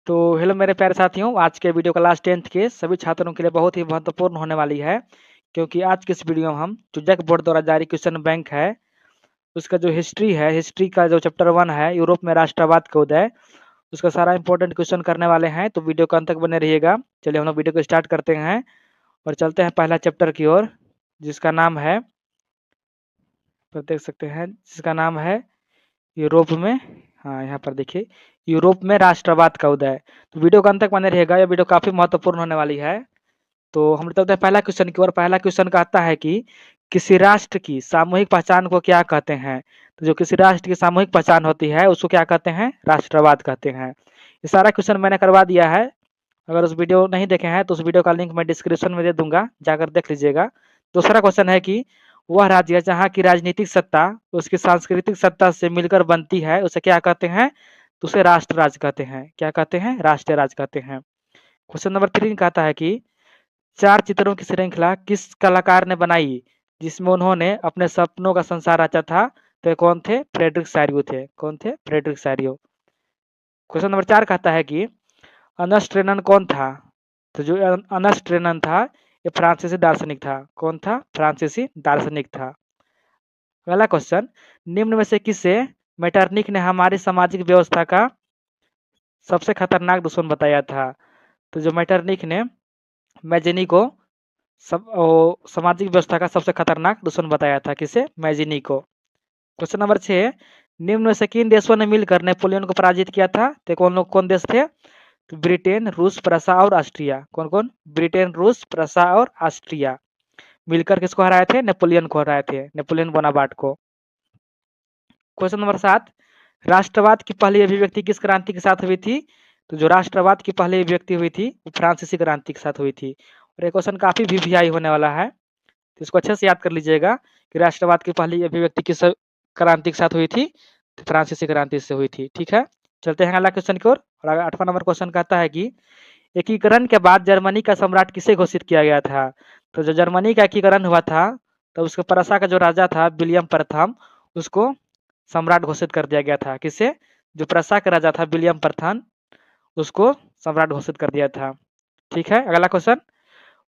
तो हेलो मेरे प्यारे साथियों, आज के वीडियो क्लास 10th के सभी छात्रों के लिए बहुत ही महत्वपूर्ण होने वाली है, क्योंकि आज की इस वीडियो में हम जो जैक बोर्ड द्वारा जारी क्वेश्चन बैंक है, उसका जो हिस्ट्री है, हिस्ट्री का जो चैप्टर 1 है, यूरोप में राष्ट्रवाद का उदय, उसका सारा इंपॉर्टेंट क्वेश्चन करने वाले हैं। तो वीडियो को अंत तक बने रहिएगा। चलिए हम लोग वीडियो को स्टार्ट करते हैं और चलते हैं पहला चैप्टर की ओर, जिसका नाम है, तो देख सकते हैं, जिसका नाम है यूरोप में, हाँ यहाँ पर देखिए, यूरोप में राष्ट्रवाद का उदय। तो वीडियो का अंत तक बने रहेगा, यह वीडियो काफी महत्वपूर्ण होने वाली है। तो हम चलते हैं पहला क्वेश्चन की ओर। पहला क्वेश्चन कहता है कि किसी राष्ट्र की सामूहिक पहचान को क्या कहते हैं। तो जो किसी राष्ट्र की सामूहिक पहचान होती है उसको क्या कहते हैं, राष्ट्रवाद कहते हैं। ये सारा क्वेश्चन मैंने करवा दिया है। अगर उस वीडियो नहीं देखे हैं तो उस वीडियो का लिंक मैं डिस्क्रिप्शन में दे दूंगा, जाकर देख लीजिएगा। दूसरा क्वेश्चन है कि वह राज्य जहाँ की राजनीतिक सत्ता उसकी सांस्कृतिक सत्ता से मिलकर बनती है उसे क्या कहते हैं। तो उसे राष्ट्र राज्य कहते हैं। क्या कहते हैं, राष्ट्रीय राज्य कहते हैं। क्वेश्चन नंबर 3 कहता है कि 4 चित्रों की श्रृंखला किस कलाकार ने बनाई जिसमें उन्होंने अपने सपनों का संसार रचा था। तो ये कौन थे, फ्रेडरिक सारियो थे। कौन थे, फ्रेडरिक सारियो। क्वेश्चन नंबर 4 कहता है कि अर्नेस्ट रेनन कौन था। तो जो अर्नेस्ट रेनन था ये फ्रांसीसी दार्शनिक था। कौन था, फ्रांसीसी दार्शनिक था। अगला क्वेश्चन, निम्न में से किसे मेटरनिक ने हमारी सामाजिक व्यवस्था का सबसे खतरनाक दुश्मन बताया था। तो जो मेटरनिक ने मैजिनी को सामाजिक व्यवस्था का सबसे खतरनाक दुश्मन बताया था। किसे, मैजिनी को। क्वेश्चन नंबर 6, निम्न में से किन देशों ने मिलकर नेपोलियन को पराजित किया था। तो कौन देश थे, तो ब्रिटेन, रूस, प्रसा और ऑस्ट्रिया। कौन कौन, ब्रिटेन, रूस, प्रसा और ऑस्ट्रिया मिलकर किसको हराए थे, नेपोलियन को हराए थे, नेपोलियन बोनापार्ट को। क्वेश्चन नंबर 7, राष्ट्रवाद की पहली अभिव्यक्ति किस क्रांति के साथ हुई थी। तो जो राष्ट्रवाद की पहली अभिव्यक्ति हुई थी वो फ्रांसीसी क्रांति के साथ हुई थी। और ये क्वेश्चन काफी वीवीआई होने वाला है, तो इसको अच्छे से याद कर लीजिएगा कि राष्ट्रवाद की पहली अभिव्यक्ति किस क्रांति के साथ हुई थी, तो फ्रांसीसी क्रांति से हुई थी। ठीक है, चलते हैं अगला क्वेश्चन की ओर। और 8वां नंबर क्वेश्चन कहता है कि एकीकरण के बाद जर्मनी का सम्राट किसे घोषित किया गया था। तो जो जर्मनी का एकीकरण हुआ था तो उसके प्रसा का जो राजा था विलियम प्रथम, उसको सम्राट घोषित कर दिया गया था। किसे, जो प्रसा का राजा था विलियम प्रथम, उसको सम्राट घोषित कर दिया था। ठीक है, अगला क्वेश्चन,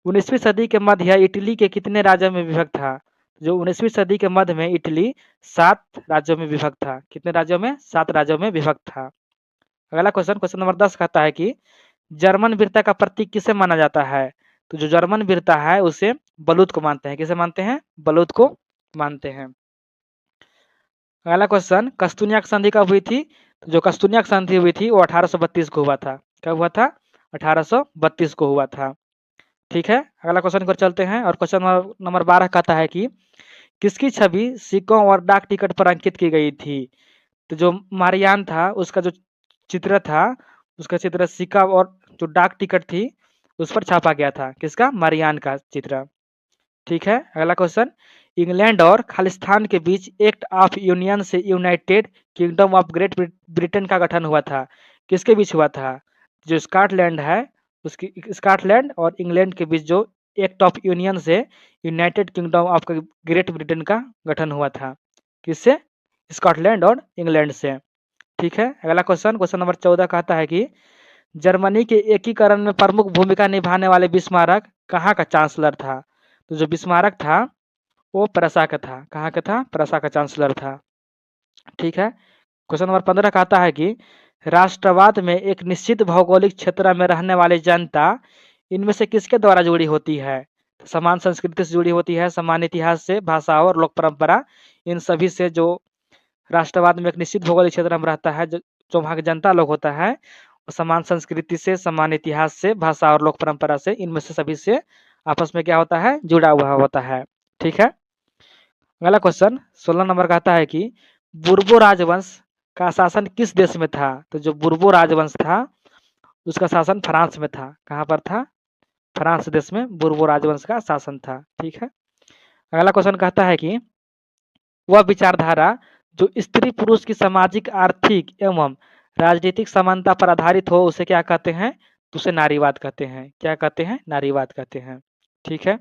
19वीं सदी के मध्य इटली के कितने राज्यों में विभक्त था। जो 19वीं सदी के मध्य में इटली 7 राज्यों में विभक्त था। कितने राज्यों में, 7 राज्यों में विभक्त था। अगला क्वेश्चन, क्वेश्चन नंबर 10 कहता है कि जर्मन वीरता का प्रतीक किसे माना जाता है। तो जो जर्मन वीरता है उसे बलूत को मानते हैं। किसे मानते हैं, बलूत को मानते हैं। अगला क्वेश्चन, कस्तूनिया संधि कब हुई थी। तो जो कस्तूनिया संधि हुई थी वो 1832 को हुआ था। कब हुआ था, 1832 को हुआ था। ठीक है, अगला क्वेश्चन पर चलते हैं। और क्वेश्चन नंबर 12 कहता है कि किसकी छवि सिक्कों और डाक टिकट पर अंकित की गई थी। तो जो मारियान था उसका जो चित्र था, उसका चित्र सिक्का और जो डाक टिकट थी उस पर छापा गया था। किसका, मारियान का चित्र। ठीक है, अगला क्वेश्चन, इंग्लैंड और खालिस्तान के बीच एक्ट ऑफ यूनियन से United kingdom of great Britain का गठन हुआ था। किसके बीच हुआ था, जो स्कॉटलैंड है उसकी, स्कॉटलैंड और इंग्लैंड के बीच जो एक्ट ऑफ यूनियन से United kingdom of great Britain का गठन हुआ था। किससे, स्कॉटलैंड और इंग्लैंड से। ठीक है, अगला क्वेश्चन, क्वेश्चन नंबर 14 कहता है कि जर्मनी के एकीकरण में प्रमुख भूमिका निभाने वाले बिस्मारक कहाँ का चांसलर था। तो जो बिस्मारक था वो प्रसा का था। कहाँ का था, प्रसा का चांसलर था। ठीक है, क्वेश्चन नंबर 15 कहता है कि राष्ट्रवाद में एक निश्चित भौगोलिक क्षेत्र में रहने वाली जनता इनमें से किसके द्वारा जुड़ी होती है। समान संस्कृति से जुड़ी होती है, समान इतिहास से, भाषा और लोक परंपरा, इन सभी से जो राष्ट्रवाद में एक निश्चित भौगोलिक क्षेत्र में रहता है, जो वहाँ की जनता लोग होता है, समान संस्कृति से, समान इतिहास से, भाषा और लोक परंपरा से, इनमें से सभी से आपस में क्या होता है, जुड़ा हुआ होता है। ठीक है, अगला क्वेश्चन 16 नंबर कहता है कि बुर्बो राजवंश का शासन किस देश में था। तो जो बुर्बो राजवंश था उसका शासन फ्रांस में था। कहाँ पर था, फ्रांस देश में बुर्बो राजवंश का शासन था। ठीक है, अगला क्वेश्चन कहता है कि वह विचारधारा जो स्त्री पुरुष की सामाजिक, आर्थिक एवं राजनीतिक समानता पर आधारित हो उसे क्या कहते हैं, तो उसे नारीवाद कहते हैं। क्या कहते हैं, नारीवाद कहते हैं। ठीक है,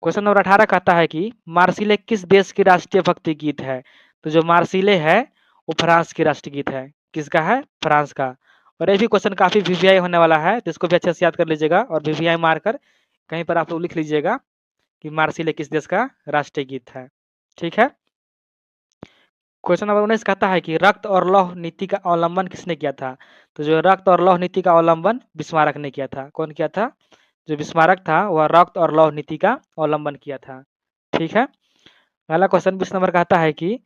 क्वेश्चन नंबर 18 कहता है कि मार्सिले किस देश की राष्ट्रीय भक्ति गीत है। तो जो मार्सिले है वो फ्रांस की राष्ट्रीय गीत है। किसका है, फ्रांस का। और ये भी क्वेश्चन काफ़ी वीवीआई होने वाला है, तो इसको भी अच्छे से याद कर लीजिएगा और वीवीआई मारकर कहीं पर आप लोग लिख लीजिएगा कि मार्सिले किस देश का राष्ट्रीय गीत है। ठीक है। क्वेश्चन नंबर 19 कहता है कि रक्त और लौह नीति का अवलंबन किसने किया था? तो जो रक्त और लौह नीति का अवलंबन बिस्मारक ने किया था। कौन किया था? जो बिस्मारक था वह रक्त और लौह नीति का अवलंबन किया था। ठीक है। अगला क्वेश्चन 20 नंबर कहता है कि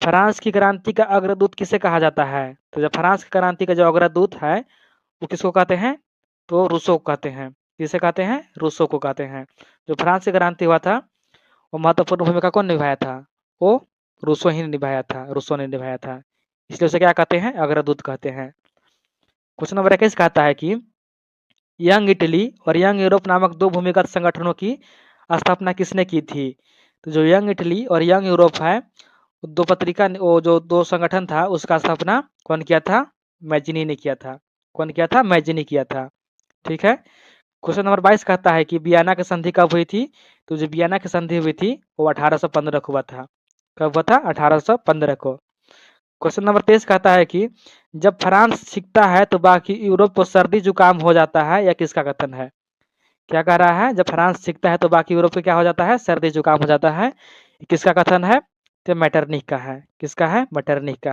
फ्रांस की क्रांति का अग्रदूत किसे कहा जाता है? तो जो फ्रांस की क्रांति का जो अग्रदूत है वो किसको कहते हैं? तो रूसो को कहते हैं। किसे कहते हैं? रूसो को कहते हैं। जो फ्रांस की क्रांति हुआ था वो महत्वपूर्ण भूमिका कौन निभाया था? वो रूसो ही निभाया था, रूसो ने निभाया था। इसलिए उसे क्या कहते हैं? अग्रदूत कहते हैं। क्वेश्चन नंबर 21 कहता है कि यंग इटली और यंग यूरोप नामक दो भूमिगत संगठनों की स्थापना किसने की थी? तो जो यंग इटली और यंग यूरोप है दो पत्रिका वो जो दो संगठन था उसका स्थापना कौन किया था? मैजिनी ने किया था। कौन किया था? मैजिनी किया था। ठीक है। क्वेश्चन नंबर 22 कहता है कि वियना की संधि कब हुई थी? तो जो वियना की संधि हुई थी वो 1815 को हुआ था। कब हुआ था? 1815 को। क्वेश्चन नंबर 23 कहता है कि जब फ्रांस सीखता है तो बाकी यूरोप को सर्दी जुकाम हो जाता है, यह किसका कथन है? क्या कह रहा है? जब फ्रांस सीखता है तो बाकी यूरोप को क्या हो जाता है? सर्दी जुकाम हो जाता है। किसका कथन है? तो मैटरनिख का है। किसका है? मैटरनिख का।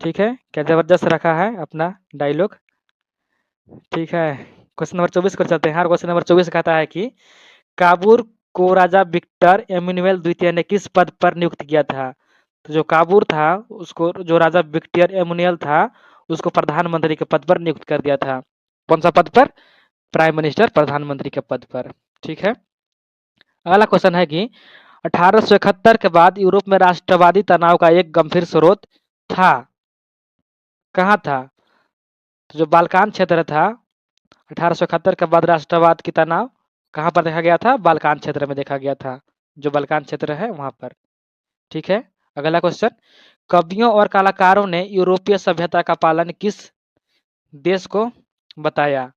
ठीक है। क्या जबरदस्त रखा है अपना डायलॉग। ठीक है। क्वेश्चन नंबर 24 को चलते हैं। क्वेश्चन नंबर 24 कहता है कि काबूल को राजा विक्टर एमैनुअल द्वितीय ने किस पद पर नियुक्त किया था? तो जो काबूल था उसको जो राजा विक्टर एमैनुअल था उसको प्रधानमंत्री के पद पर नियुक्त कर दिया था। कौन सा पद पर? प्राइम मिनिस्टर, प्रधानमंत्री के पद पर। ठीक है। अगला क्वेश्चन है कि 1871 के बाद यूरोप में राष्ट्रवादी तनाव का एक गंभीर स्रोत था। कहाँ था? तो जो बाल्कान क्षेत्र था 1871 के बाद राष्ट्रवाद की तनाव कहाँ पर देखा गया था? बाल्कान क्षेत्र में देखा गया था। जो बाल्कान क्षेत्र है वहां पर। ठीक है। अगला क्वेश्चन, कवियों और कलाकारों ने यूरोपीय सभ्यता का पालन किस देश को बताया?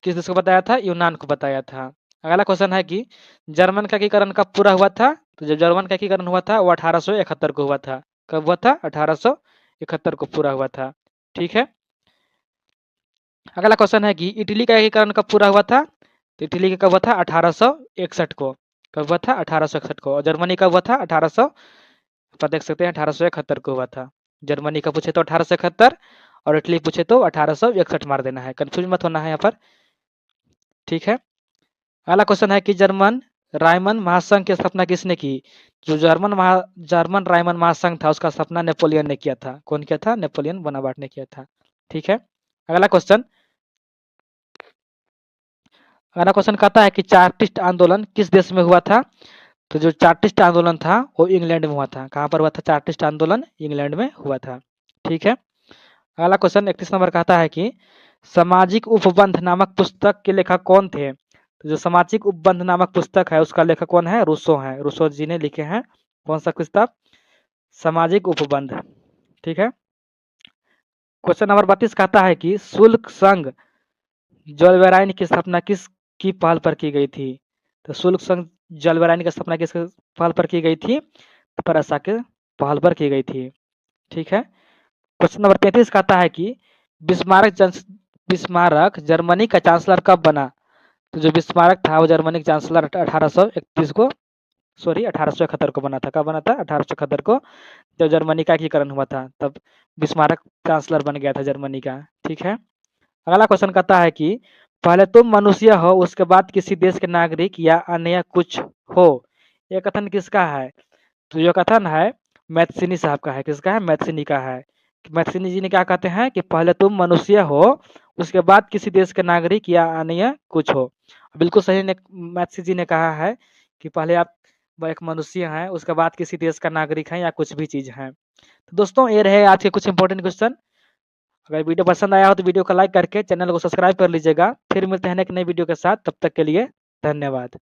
किस देश को बताया था? यूनान को बताया था। अगला क्वेश्चन है कि जर्मन का एकीकरण कब पूरा हुआ था? तो जब जर्मन का एकीकरण हुआ था वो 1871 को हुआ था। कब हुआ था? 1871 को पूरा हुआ था। ठीक है। अगला क्वेश्चन है कि इटली का एकीकरण कब पूरा हुआ था? तो इटली का कब हुआ था? 1861 को। कब हुआ था? 1861 को। और जर्मनी कब हुआ था? 1800 आप देख सकते हैं 1871 को हुआ था। जर्मनी का पूछे तो 1871 और इटली पूछे तो 1861 मार देना है, कंफ्यूज मत होना है यहाँ पर। ठीक है। अगला क्वेश्चन है कि जर्मन रायमन महासंघ की स्थापना किसने की? जो जर्मन रायमन महासंघ था उसका स्थापना नेपोलियन ने किया था। कौन किया था? नेपोलियन बोनापार्ट ने किया था। ठीक है। अगला क्वेश्चन कहता है कि चार्टिस्ट आंदोलन किस देश में हुआ था? तो जो चार्टिस्ट आंदोलन था वो इंग्लैंड में हुआ था। कहाँ पर हुआ था चार्टिस्ट आंदोलन? इंग्लैंड में हुआ था। ठीक है। अगला क्वेश्चन 31 नंबर कहता है कि सामाजिक उपबंध नामक पुस्तक के लेखक कौन थे? तो जो सामाजिक उपबंध नामक पुस्तक है उसका लेखक कौन है? रूसो है। रूसो जी ने लिखे हैं। कौन सा किताब? सामाजिक उपबंध। ठीक है। क्वेश्चन नंबर 32 कहता है कि शुल्क संघ जलवेराइन की स्थापना किसकी पहल पर की गई थी? तो शुल्क संघ जलवेराइन की स्थापना किस पहल पर की गई थी? परसा के पहल पर की गई थी। ठीक है। क्वेश्चन नंबर 33 कहता है कि बिस्मारक जर्मनी का चांसलर कब बना? तो जो बिस्मारक था वो जर्मनी का चांसलर 1831 को 1871 को बना था। कब बना था? 1871 को, जब जर्मनी का एकीकरण हुआ था तब बिस्मारक चांसलर बन गया था जर्मनी का। ठीक है। अगला क्वेश्चन कहता है कि पहले तुम मनुष्य हो उसके बाद किसी देश के नागरिक या अन्य कुछ हो, यह कथन किसका है? तो यह कथन है मैथ्सिनी साहब का है। किसका है? मैथ्सिनी का है। मैथ्सिनी जी ने क्या कहते हैं कि पहले तुम मनुष्य हो उसके बाद किसी देश के नागरिक या अन्य कुछ हो। बिल्कुल सही ने मैथ्सिनी जी ने कहा है कि पहले आप एक मनुष्य हैं उसके बाद किसी देश का नागरिक है या कुछ भी चीज है। तो दोस्तों ये रहे आज के कुछ इंपॉर्टेंट क्वेश्चन। अगर वीडियो पसंद आया हो तो वीडियो को लाइक करके चैनल को सब्सक्राइब कर लीजिएगा। फिर मिलते हैं एक नई वीडियो के साथ, तब तक के लिए धन्यवाद।